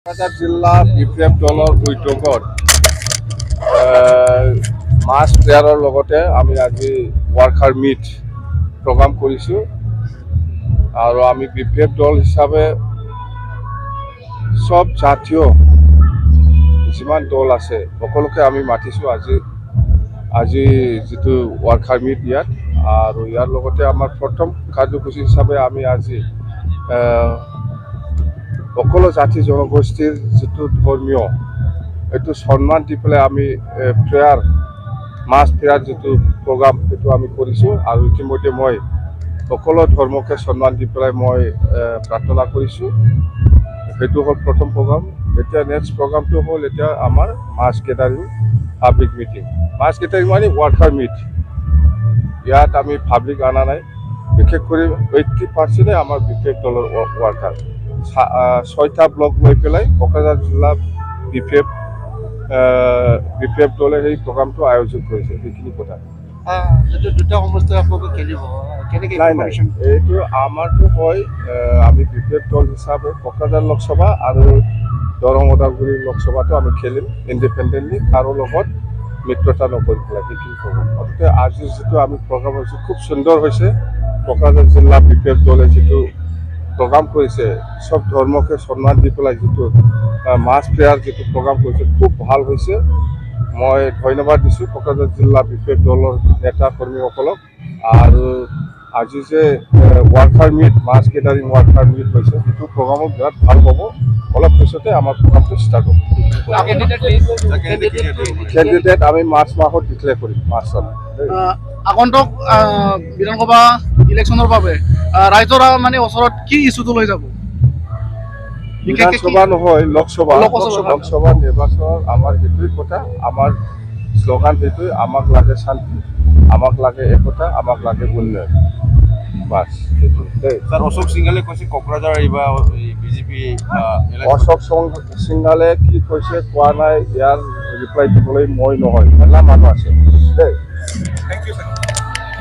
কোকৰাঝাৰ জিলা BPF দলৰ উদ্যোগত মাছ প্লেয়াৰৰ লগতে আমি আজি ৱাৰ্কাৰ মিট প্ৰগ্ৰাম কৰিছোঁ আৰু আমি BPF দল হিচাপে সব জাতীয় যিমান দল আছে সকলোকে আমি মাতিছোঁ আজি যিটো ৱাৰ্কাৰ মিট ইয়াত আৰু ইয়াৰ লগতে আমাৰ প্ৰথম কাৰ্যসূচী হিচাপে আমি আজি সকলো জাতি জনগোষ্ঠীৰ যিটো ধৰ্মীয় এইটো সন্মান দি পেলাই আমি মাছ ফেয়াৰ যিটো প্ৰগ্ৰাম সেইটো আমি কৰিছোঁ আৰু ইতিমধ্যে মই সকলো ধৰ্মকে সন্মান দি পেলাই মই প্ৰাৰ্থনা কৰিছোঁ। সেইটো হ'ল প্ৰথম প্ৰগ্ৰাম। এতিয়া নেক্সট প্ৰগ্ৰামটো হ'ল এতিয়া আমাৰ মাছ কেটাৰিং পাব্লিক মিটিং। মাছ কেটাৰিং মানে ৱাৰ্কাৰ মিট। ইয়াত আমি পাব্লিক অনা নাই, বিশেষ কৰি 80% আমাৰ BPF দলৰ ৱাৰ্কাৰ। 6টা ব্লক লৈ পেলাই কোকৰাঝাৰ জিলা BPF দলে সেই প্ৰগ্ৰামটো আয়োজন কৰিছে। সেইখিনি কথা নাই, এইটো আমাৰতো হয় আমি BPF দল হিচাপে কোকৰাঝাৰ লোকসভা আৰু দৰং ওদালগুৰি লোকসভাটো আমি খেলিম ইণ্ডিপেণ্ডেণ্টলি, কাৰো লগত মিত্ৰতা নকৰি পেলাই। সেইখিনি প্ৰগ্ৰাম গতিকে আজি যিটো আমি প্ৰগ্ৰাম হৈছে খুব সুন্দৰ হৈছে। কোকৰাঝাৰ জিলা BPF দলে যিটো প্ৰগ্ৰাম কৰিছে, সব ধৰ্মকে সন্মান দি পেলাই যিটো মাছ ফেয়াৰ যিটো প্ৰগ্ৰাম কৰিছে খুব ভাল হৈছে। মই ধন্যবাদ দিছোঁ কোকৰাঝাৰ জিলা BPF দলৰ নেতা কৰ্মীসকলক। আৰু আজি যে ৱাৰ্কাৰ মিট মাছ কেটাৰিং ৱাৰ্কাৰ মিট হৈছে সেইটো প্ৰগ্ৰামত বিৰাট ভাল পাব। অলপ পিছতে আমাৰ প্ৰগ্ৰামটো ষ্টাৰ্ট হ'ব। কেণ্ডিডেট আমি মাৰ্চ মাহত ডিক্লেয়াৰ কৰিম। মাৰ্চত আগন্তুক বিধানসভা ইলেকশ্যনৰ বাবে ৰাইজৰ মানে ওচৰত কি ইছ্যুটো লৈ যাব? বিধানসভা নহয়, লোকসভা নিৰ্বাচনৰ আমাৰ সেইটোৱে কথা। আমাৰ শ্লোগান সেইটোৱে, আমাক লাগে শান্তি, আমাক লাগে একতা, আমাক লাগে উন্নয়ন। বাছ স্যার অশোক সিংহালে কৈছে কোকৰাঝাৰ এইবাৰ বিজেপি। অশোক সিংহালে কি কৈছে কোৱা নাই, ইয়াৰ ৰিপ্লাই দিবলৈ মই নহয়, মেলা মানুহ আছে দেই। Thank you sir.